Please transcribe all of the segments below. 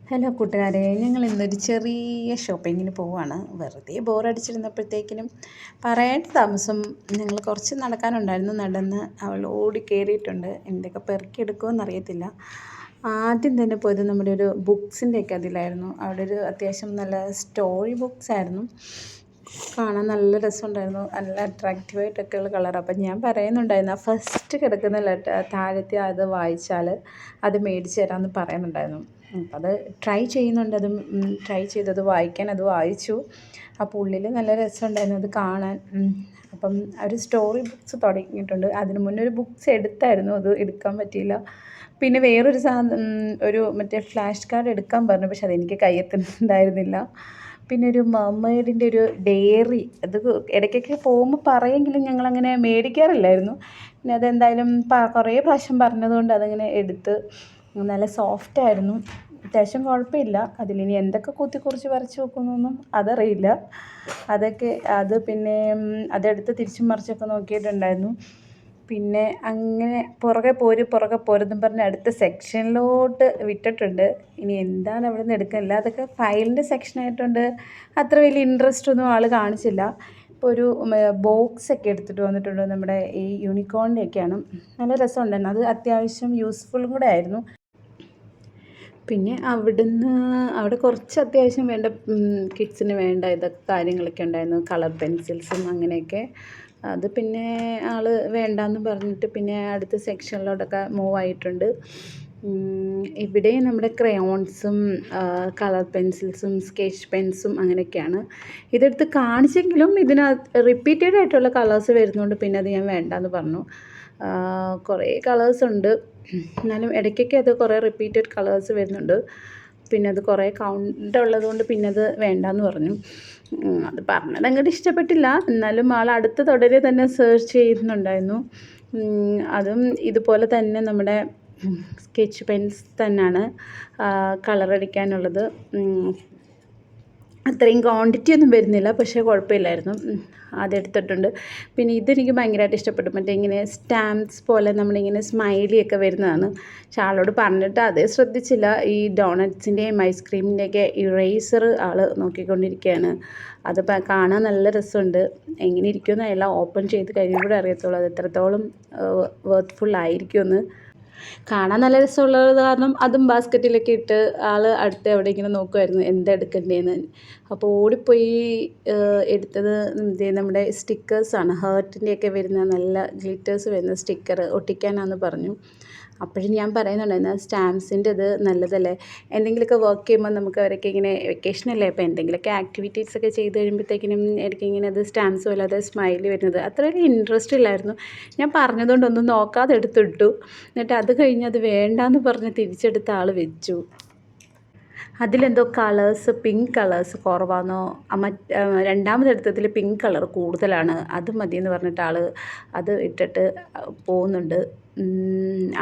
Hello കൂട്ടുകാരെ, ഞങ്ങൾ ഇന്നൊരു ചെറിയ ഷോപ്പിങ്ങിന് പോവുകയാണ്. വെറുതെ ബോറടിച്ചിരുന്നപ്പോഴത്തേക്കിനും പറയേണ്ട താമസം ഞങ്ങൾ കുറച്ച് നടക്കാനുണ്ടായിരുന്നു. നടന്ന് അവൾ ഓടി കയറിയിട്ടുണ്ട്. എന്തൊക്കെ പെറുക്കിയെടുക്കുമെന്ന് അറിയത്തില്ല. ആദ്യം തന്നെ പോയത് നമ്മുടെ ഒരു ബുക്സിൻ്റെയൊക്കെ അതിലായിരുന്നു. അവിടെ ഒരു അത്യാവശ്യം നല്ല സ്റ്റോറി ബുക്സ് ആയിരുന്നു. കാണാൻ നല്ല രസമുണ്ടായിരുന്നു. നല്ല അട്രാക്റ്റീവായിട്ടൊക്കെയുള്ള കളർ. അപ്പം ഞാൻ പറയുന്നുണ്ടായിരുന്നു, ആ ഫസ്റ്റ് കിടക്കുന്ന താഴത്തെ അത് വായിച്ചാൽ അത് മേടിച്ച് തരാമെന്ന് പറയുന്നുണ്ടായിരുന്നു. അപ്പം അത് ട്രൈ ചെയ്യുന്നുണ്ട്. അതും ട്രൈ ചെയ്തത് വായിക്കാൻ അത് വായിച്ചു. അപ്പോൾ ഉള്ളിൽ നല്ല രസമുണ്ടായിരുന്നു അത് കാണാൻ. അപ്പം ഒരു സ്റ്റോറി ബുക്സ് തുടങ്ങിയിട്ടുണ്ട്. അതിന് മുന്നേ ഒരു ബുക്സ് എടുത്തായിരുന്നു, അത് എടുക്കാൻ പറ്റിയില്ല. പിന്നെ വേറൊരു ഒരു മറ്റേ ഫ്ലാഷ് കാർഡ് എടുക്കാൻ പറഞ്ഞു, പക്ഷെ അതെനിക്ക് കയ്യെത്തുന്നുണ്ടായിരുന്നില്ല. പിന്നെ ഒരു മർമെയ്ഡിൻ്റെ ഒരു ഡയറി, അത് ഇടയ്ക്കൊക്കെ പോകുമ്പോൾ പറയുമെങ്കിലും ഞങ്ങളങ്ങനെ മേടിക്കാറില്ലായിരുന്നു. പിന്നെ അതെന്തായാലും കുറേ പ്രാവശ്യം പറഞ്ഞതുകൊണ്ട് അതങ്ങനെ എടുത്ത്. നല്ല സോഫ്റ്റായിരുന്നു, അത്യാവശ്യം കുഴപ്പമില്ല. അതിലിനി എന്തൊക്കെ കുത്തിക്കുറിച്ച് വരച്ച് വെക്കുന്നൊന്നും അതറിയില്ല. അത് പിന്നെ അതെടുത്ത് തിരിച്ചും മറിച്ചൊക്കെ നോക്കിയിട്ടുണ്ടായിരുന്നു. പിന്നെ അങ്ങനെ പുറകെ പോരെന്നും പറഞ്ഞ് അടുത്ത സെക്ഷനിലോട്ട് വിട്ടിട്ടുണ്ട്. ഇനി എന്താണ് അവിടെ നിന്ന് എടുക്കുക. അതൊക്കെ ഫയലിൻ്റെ സെക്ഷനായിട്ടുണ്ട്. അത്ര വലിയ ഇൻട്രസ്റ്റ് ഒന്നും ആൾ കാണിച്ചില്ല. ഇപ്പോൾ ഒരു ബോക്സൊക്കെ എടുത്തിട്ട് വന്നിട്ടുണ്ട്. നമ്മുടെ ഈ യൂണിക്കോണിൻ്റെയൊക്കെയാണ്. നല്ല രസമുണ്ടായിരുന്നു. അത് അത്യാവശ്യം യൂസ്ഫുള്ളും കൂടെ ആയിരുന്നു. പിന്നെ അവിടെ കുറച്ച് അത്യാവശ്യം വേണ്ട കിഡ്സിന് വേണ്ട ഇതൊക്കെ കാര്യങ്ങളൊക്കെ ഉണ്ടായിരുന്നു. കളർ പെൻസിൽസും അങ്ങനെയൊക്കെ. അത് പിന്നെ ആൾ വേണ്ടാന്ന് പറഞ്ഞിട്ട് പിന്നെ അടുത്ത സെക്ഷനിലോട്ടൊക്കെ മൂവ് ആയിട്ടുണ്ട്. ഇവിടെ നമ്മുടെ ക്രയോൺസും കളർ പെൻസിൽസും സ്കെച്ച് പെൻസും അങ്ങനെയൊക്കെയാണ്. ഇതെടുത്ത് കാണിച്ചെങ്കിലും ഇതിനകത്ത് റിപ്പീറ്റഡ് ആയിട്ടുള്ള കളേഴ്സ് വരുന്നതുകൊണ്ട് പിന്നെ അത് ഞാൻ വേണ്ടാന്ന് പറഞ്ഞു. കുറേ കളേഴ്സുണ്ട്, എന്നാലും ഇടയ്ക്കൊക്കെ അത് കുറേ റിപ്പീറ്റഡ് കളേഴ്സ് വരുന്നുണ്ട്. പിന്നെ അത് കുറേ കൗണ്ട് ഉള്ളതുകൊണ്ട് പിന്നെ അത് വേണ്ടാന്ന് പറഞ്ഞു. അത് പറഞ്ഞത് അങ്ങോട്ട് ഇഷ്ടപ്പെട്ടില്ല. എന്നാലും ആൾ അടുത്ത് തുടരെ തന്നെ സെർച്ച് ചെയ്യുന്നുണ്ടായിരുന്നു. അതും ഇതുപോലെ തന്നെ നമ്മുടെ സ്കെച്ച് പെൻസ് തന്നെയാണ് കളറടിക്കാനുള്ളത്. അത്രയും ക്വാണ്ടിറ്റി ഒന്നും വരുന്നില്ല, പക്ഷേ കുഴപ്പമില്ലായിരുന്നു. അതെടുത്തിട്ടുണ്ട്. പിന്നെ ഇതെനിക്ക് ഭയങ്കരമായിട്ട് ഇഷ്ടപ്പെട്ടു. മറ്റേ ഇങ്ങനെ സ്റ്റാമ്പ്സ് പോലെ നമ്മളിങ്ങനെ സ്മൈലിയൊക്കെ വരുന്നതാണ്. പക്ഷെ ആളോട് പറഞ്ഞിട്ട് അതേ ശ്രദ്ധിച്ചില്ല. ഈ ഡോണറ്റ്സിൻ്റെയും ഐസ്ക്രീമിൻ്റെയൊക്കെ ഇറേസർ ആൾ നോക്കിക്കൊണ്ടിരിക്കുകയാണ്. അത് കാണാൻ നല്ല രസമുണ്ട്. എങ്ങനെ ഇരിക്കുമെന്ന് എല്ലാം ഓപ്പൺ ചെയ്ത് കഴിയുമ്പോഴേ അറിയത്തുള്ളൂ അത് എത്രത്തോളം വർത്ത്ഫുൾ ആയിരിക്കുമെന്ന്. കാണാൻ നല്ല രസമുള്ളത് കാരണം അതും ബാസ്ക്കറ്റിലൊക്കെ ഇട്ട് ആൾ അടുത്ത് എവിടെ ഇങ്ങനെ നോക്കുമായിരുന്നു എന്താ എടുക്കണ്ടേന്ന്. അപ്പോൾ ഓടിപ്പോയി എടുത്തത് നമ്മുടെ സ്റ്റിക്കേഴ്സാണ്. ഹേർട്ടിൻ്റെയൊക്കെ വരുന്ന നല്ല ഗ്ലിറ്റേഴ്സ് വരുന്ന സ്റ്റിക്കർ ഒട്ടിക്കാനാണെന്ന് പറഞ്ഞു. അപ്പോഴും ഞാൻ പറയുന്നുണ്ടായിരുന്നു സ്റ്റാമ്പ്സിൻ്റെ ഇത് നല്ലതല്ലേ, എന്തെങ്കിലുമൊക്കെ വർക്ക് ചെയ്യുമ്പോൾ നമുക്ക് അവരൊക്കെ ഇങ്ങനെ വെക്കേഷനല്ലേ, അപ്പോൾ എന്തെങ്കിലുമൊക്കെ ആക്ടിവിറ്റീസൊക്കെ ചെയ്ത് കഴിയുമ്പോഴത്തേക്കിനും ഇടയ്ക്ക് ഇങ്ങനെ അത് സ്റ്റാമ്പ്സ് പോലെ അത് സ്മൈലി വരുന്നത് അത്ര വലിയ ഇൻട്രസ്റ്റ് ഇല്ലായിരുന്നു. ഞാൻ പറഞ്ഞതുകൊണ്ടൊന്നും നോക്കാതെ എടുത്തിട്ടു. എന്നിട്ട് അത് കഴിഞ്ഞ് അത് വേണ്ടാന്ന് പറഞ്ഞ് തിരിച്ചെടുത്ത ആൾ വെച്ചു. അതിലെന്തോ കളേഴ്സ് പിങ്ക് കളേഴ്സ് കുറവാണെന്നോ രണ്ടാമതെടുത്തതിൽ പിങ്ക് കളർ കൂടുതലാണ്, അത് മതിയെന്ന് പറഞ്ഞിട്ട് ആൾ അത് ഇട്ടിട്ട് പോകുന്നുണ്ട്.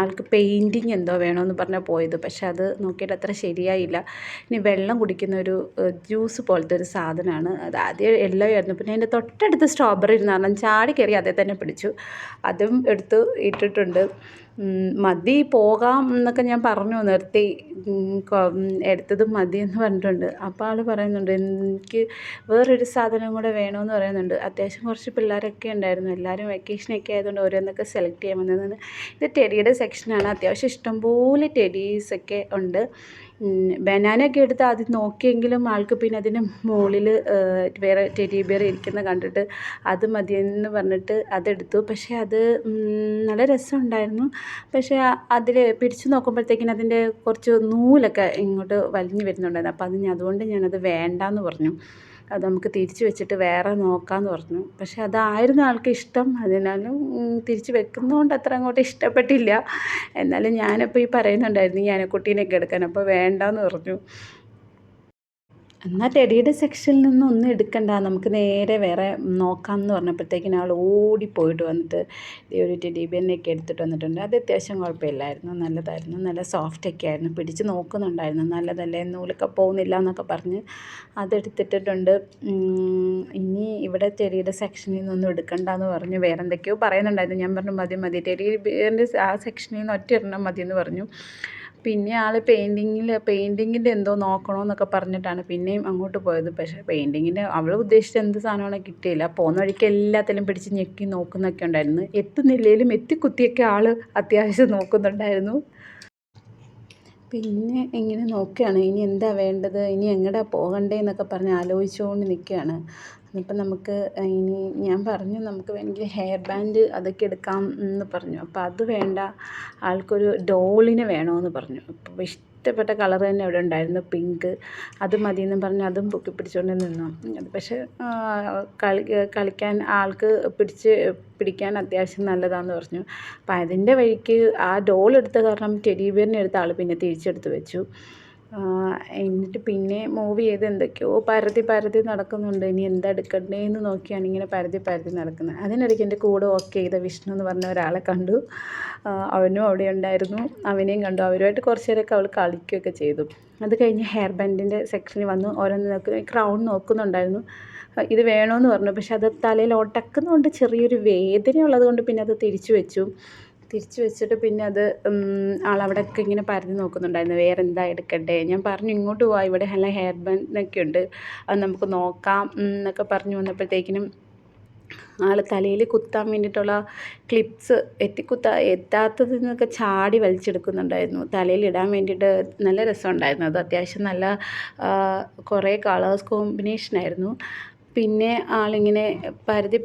ആൾക്ക് പെയിൻറ്റിങ് എന്തോ വേണമെന്ന് പറഞ്ഞാൽ പോയത്, പക്ഷെ അത് നോക്കിയിട്ട് അത്ര ശരിയായില്ല. ഇനി വെള്ളം കുടിക്കുന്ന ഒരു ജ്യൂസ് പോലത്തെ ഒരു സാധനമാണ്. അത് ആദ്യം യെല്ലോ ആയിരുന്നു. പിന്നെ അതിൻ്റെ തൊട്ടടുത്ത് സ്ട്രോബെറി ഇരുന്ന് കാരണം ചാടി കയറി അതേ തന്നെ പിടിച്ചു. അതും എടുത്ത് ഇട്ടിട്ടുണ്ട്. മതി പോകാം എന്നൊക്കെ ഞാൻ പറഞ്ഞു നിർത്തി. എടുത്തത് മതിയെന്ന് പറഞ്ഞിട്ടുണ്ട്. അപ്പോൾ ആൾ പറയുന്നുണ്ട് എനിക്ക് വേറൊരു സാധനം കൂടെ വേണമെന്ന് പറയുന്നുണ്ട്. അത്യാവശ്യം കുറച്ച് പിള്ളേരൊക്കെ ഉണ്ടായിരുന്നു. എല്ലാവരും വെക്കേഷനൊക്കെ ആയതുകൊണ്ട് ഓരോന്നൊക്കെ സെലക്ട് ചെയ്യാൻ വന്നതാണ്. ഇത് ടെഡിയുടെ സെക്ഷനാണ്. അത്യാവശ്യം ഇഷ്ടംപോലെ ടെഡീസൊക്കെ ഉണ്ട്. ബനാനയൊക്കെ എടുത്ത് ആദ്യം നോക്കിയെങ്കിലും ആൾക്ക് പിന്നെ അതിന് മുകളിൽ വേറെ ടെഡി ബിയർ ഇരിക്കുന്നത് കണ്ടിട്ട് അത് മതിയെന്ന് പറഞ്ഞിട്ട് അതെടുത്തു. പക്ഷേ അത് നല്ല രസമുണ്ടായിരുന്നു. പക്ഷേ അതിൽ പിടിച്ച് നോക്കുമ്പോഴത്തേക്കിനും അതിൻ്റെ കുറച്ച് നൂലൊക്കെ ഇങ്ങോട്ട് വലിഞ്ഞ് വരുന്നുണ്ടായിരുന്നു. അപ്പോൾ അതുകൊണ്ട് ഞാനത് വേണ്ടാന്ന് പറഞ്ഞു. അത് നമുക്ക് തിരിച്ച് വെച്ചിട്ട് വേറെ നോക്കാമെന്ന് പറഞ്ഞു. പക്ഷേ അതായിരുന്നു ആൾക്ക് ഇഷ്ടം. അതിനാലും തിരിച്ച് വെക്കുന്നതുകൊണ്ട് അത്ര അങ്ങോട്ട് ഇഷ്ടപ്പെട്ടില്ല. എന്നാലും ഞാനപ്പോൾ ഈ പറയുന്നുണ്ടായിരുന്നു ഈ ആനക്കുട്ടീനെയൊക്കെ എടുക്കാൻ, അപ്പോൾ വേണ്ടാന്ന് പറഞ്ഞു. എന്നാൽ ടെഡിയുടെ സെക്ഷനിൽ നിന്നും ഒന്നും എടുക്കണ്ട, നമുക്ക് നേരെ വേറെ നോക്കാം എന്ന് പറഞ്ഞപ്പോഴത്തേക്കിനും ആൾ ഓടിപ്പോയിട്ട് വന്നിട്ട് ഒരു ടെഡി ബിയറിനെയൊക്കെ എടുത്തിട്ട് വന്നിട്ടുണ്ട്. അത് അത്യാവശ്യം കുഴപ്പമില്ലായിരുന്നു, നല്ലതായിരുന്നു, നല്ല സോഫ്റ്റൊക്കെ ആയിരുന്നു. പിടിച്ച് നോക്കുന്നുണ്ടായിരുന്നു, നല്ലതല്ലേ, നൂലൊക്കെ പോകുന്നില്ല എന്നൊക്കെ പറഞ്ഞ് അതെടുത്തിട്ടിട്ടുണ്ട്. ഇനി ഇവിടെ ടെഡിയുടെ സെക്ഷനിൽ നിന്നൊന്നും എടുക്കണ്ടെന്ന് പറഞ്ഞു. വേറെ എന്തൊക്കെയോ പറയുന്നുണ്ടായിരുന്നു. ഞാൻ പറഞ്ഞു മതി ടെഡി ബിയറിൻ്റെ ആ സെക്ഷനിൽ നിന്ന് ഒറ്റ ഒരെണ്ണം മതിയെന്ന് പറഞ്ഞു. പിന്നെ ആൾ പെയിൻറ്റിങ്ങിൻ്റെ എന്തോ നോക്കണമെന്നൊക്കെ പറഞ്ഞിട്ടാണ് പിന്നെയും അങ്ങോട്ട് പോയത്. പക്ഷേ പെയിൻറ്റിങ്ങിൻ്റെ അവൾ ഉദ്ദേശിച്ച എന്ത് സാധനമാണ് കിട്ടിയില്ല. പോകുന്ന വഴിക്ക് എല്ലാത്തിലും പിടിച്ച് ഞെക്കി നോക്കുന്നൊക്കെ ഉണ്ടായിരുന്നു. എത്തുന്നില്ലേലും എത്തിക്കുത്തിയൊക്കെ ആൾ അത്യാവശ്യം നോക്കുന്നുണ്ടായിരുന്നു. പിന്നെ ഇങ്ങനെ നോക്കുകയാണ്, ഇനി എന്താ വേണ്ടത്, ഇനി എങ്ങോട്ടാ പോകണ്ടേന്നൊക്കെ പറഞ്ഞ് ആലോചിച്ചുകൊണ്ട് നിൽക്കുകയാണ്. അപ്പം നമുക്ക് ഇനി ഞാൻ പറഞ്ഞു നമുക്ക് വേണമെങ്കിൽ ഹെയർ ബാൻഡ് അതൊക്കെ എടുക്കാം എന്ന് പറഞ്ഞു. അപ്പോൾ അത് വേണ്ട, ആൾക്കൊരു ഡോളിനെ വേണമെന്ന് പറഞ്ഞു. അപ്പോൾ ഇഷ്ടപ്പെട്ട കളർ തന്നെ അവിടെ ഉണ്ടായിരുന്നു, പിങ്ക്. അത് മതിയെന്നും പറഞ്ഞ് അതും പൊക്കി പിടിച്ചുകൊണ്ട് നിന്നു. അത് പക്ഷേ കളിക്കാൻ ആൾക്ക് പിടിക്കാൻ അത്യാവശ്യം നല്ലതാണെന്ന് പറഞ്ഞു. അപ്പം അതിൻ്റെ വഴിക്ക് ആ ഡോൾ എടുത്ത കാരണം ടെഡി ബിയറിനെ എടുത്ത ആൾ പിന്നെ തിരിച്ചെടുത്ത് വെച്ചു. എന്നിട്ട് പിന്നെ മൂവ് ചെയ്ത് എന്തൊക്കെയോ പരതി നടക്കുന്നുണ്ട്. ഇനി എന്താ എടുക്കണ്ടേന്ന് നോക്കിയാണ് ഇങ്ങനെ പരതി നടക്കുന്നത്. അതിനിടയ്ക്ക് എൻ്റെ കൂടെ വർക്ക് ചെയ്ത വിഷ്ണു എന്ന് പറഞ്ഞ ഒരാളെ കണ്ടു. അവനും അവിടെ ഉണ്ടായിരുന്നു, അവനെയും കണ്ടു. അവരുമായിട്ട് കുറച്ച് നേരമൊക്കെ അവൾ കളിക്കുകയൊക്കെ ചെയ്തു. അത് കഴിഞ്ഞ് ഹെയർ ബാൻഡിൻ്റെ സെക്ഷനിൽ വന്നു. ഓരോന്ന് ക്രൗൺ നോക്കുന്നുണ്ടായിരുന്നു. ഇത് വേണമെന്ന് പറഞ്ഞു. പക്ഷെ അത് തലയിൽ ഒടക്കുന്നതുകൊണ്ട് ചെറിയൊരു വേദന ഉള്ളത് കൊണ്ട് പിന്നെ അത് തിരിച്ചു വെച്ചിട്ട് പിന്നെ അത് ആളവിടെയൊക്കെ ഇങ്ങനെ പരതി നോക്കുന്നുണ്ടായിരുന്നു, വേറെ എന്താ എടുക്കണ്ടേ. ഞാൻ പറഞ്ഞു ഇങ്ങോട്ട് പോവാം, ഇവിടെ നല്ല ഹെയർ ബാൻഡൊക്കെ ഉണ്ട്, അത് നമുക്ക് നോക്കാം എന്നൊക്കെ പറഞ്ഞു വന്നപ്പോഴത്തേക്കിനും ആൾ തലയിൽ കുത്താൻ വേണ്ടിയിട്ടുള്ള ക്ലിപ്സ് എത്താത്തതിൽ നിന്നൊക്കെ ചാടി വലിച്ചെടുക്കുന്നുണ്ടായിരുന്നു. തലയിൽ ഇടാൻ വേണ്ടിയിട്ട് നല്ല രസമുണ്ടായിരുന്നു. അത് അത്യാവശ്യം നല്ല കുറേ കളേഴ്സ് കോമ്പിനേഷനായിരുന്നു. പിന്നെ ആളിങ്ങനെ പരതി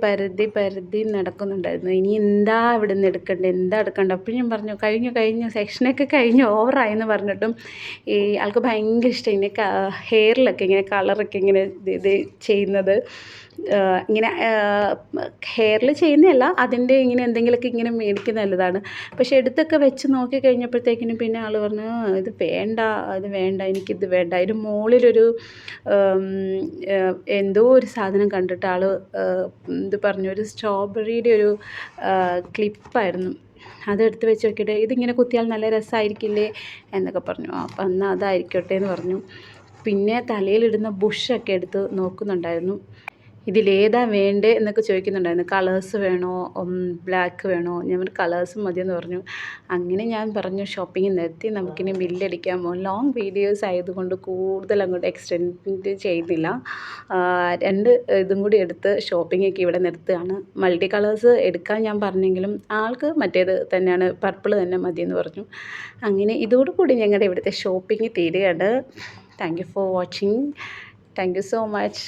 നടക്കുന്നുണ്ടായിരുന്നു. ഇനി എന്താ ഇവിടെ നിന്ന് എടുക്കണ്ടേ, എന്താ എടുക്കണ്ടേ. അപ്പോൾ ഞാൻ പറഞ്ഞു കഴിഞ്ഞു സെക്ഷനൊക്കെ കഴിഞ്ഞു, ഓവറായെന്ന് പറഞ്ഞിട്ടും ഈ ആൾക്ക് ഭയങ്കര ഇഷ്ടം ഇങ്ങനെ ഹെയറിലൊക്കെ ഇങ്ങനെ കളറൊക്കെ ഇങ്ങനെ ഇത് ചെയ്യുന്നത്. ഇങ്ങനെ ഹെയറിൽ ചെയ്യുന്നതല്ല, അതിൻ്റെ ഇങ്ങനെ എന്തെങ്കിലുമൊക്കെ ഇങ്ങനെ മേടിക്കുന്ന നല്ലതാണ്. പക്ഷെ എടുത്തൊക്കെ വെച്ച് നോക്കി കഴിഞ്ഞപ്പോഴത്തേക്കിനും പിന്നെ ആൾ പറഞ്ഞു ഇത് വേണ്ട എനിക്കിത് വേണ്ട. അതിന് മുകളിലൊരു എന്തോ ഒരു സാധനം കണ്ടിട്ട് ആൾ ഇത് പറഞ്ഞു, ഒരു സ്ട്രോബെറിയുടെ ഒരു ക്ലിപ്പായിരുന്നു. അതെടുത്ത് വെച്ച് നോക്കിയിട്ട് ഇതിങ്ങനെ കുത്തിയാൽ നല്ല രസമായിരിക്കില്ലേ എന്നൊക്കെ പറഞ്ഞു. അപ്പം എന്നാൽ അതായിരിക്കട്ടെ എന്ന് പറഞ്ഞു. പിന്നെ തലയിലിടുന്ന ബുഷൊക്കെ എടുത്ത് നോക്കുന്നുണ്ടായിരുന്നു. ഇതിലേതാ വേണ്ടേ എന്നൊക്കെ ചോദിക്കുന്നുണ്ടായിരുന്നു. കളേഴ്സ് വേണോ, ബ്ലാക്ക് വേണോ. ഞാൻ പറഞ്ഞു കളേഴ്സ് മതിയെന്ന് പറഞ്ഞു. അങ്ങനെ ഞാൻ പറഞ്ഞു ഷോപ്പിംഗ് നിർത്തി, നമുക്കിനി ബില്ലടിക്കാൻ പോകാം. ലോങ് വീഡിയോസ് ആയതുകൊണ്ട് കൂടുതൽ അങ്ങോട്ട് എക്സ്റ്റെൻഡ് ചെയ്യുന്നില്ല. 2 ഇതും കൂടി എടുത്ത് ഷോപ്പിങ്ങൊക്കെ ഇവിടെ നിർത്തുകയാണ്. മൾട്ടി കളേഴ്സ് എടുക്കാൻ ഞാൻ പറഞ്ഞെങ്കിലും ആൾക്ക് മറ്റേത് തന്നെയാണ്, പർപ്പിൾ തന്നെ മതിയെന്ന് പറഞ്ഞു. അങ്ങനെ ഇതോടുകൂടി ഞങ്ങളുടെ ഇവിടുത്തെ ഷോപ്പിംഗ് തീരുകയാണ്. Thank you for watching. Thank you so much.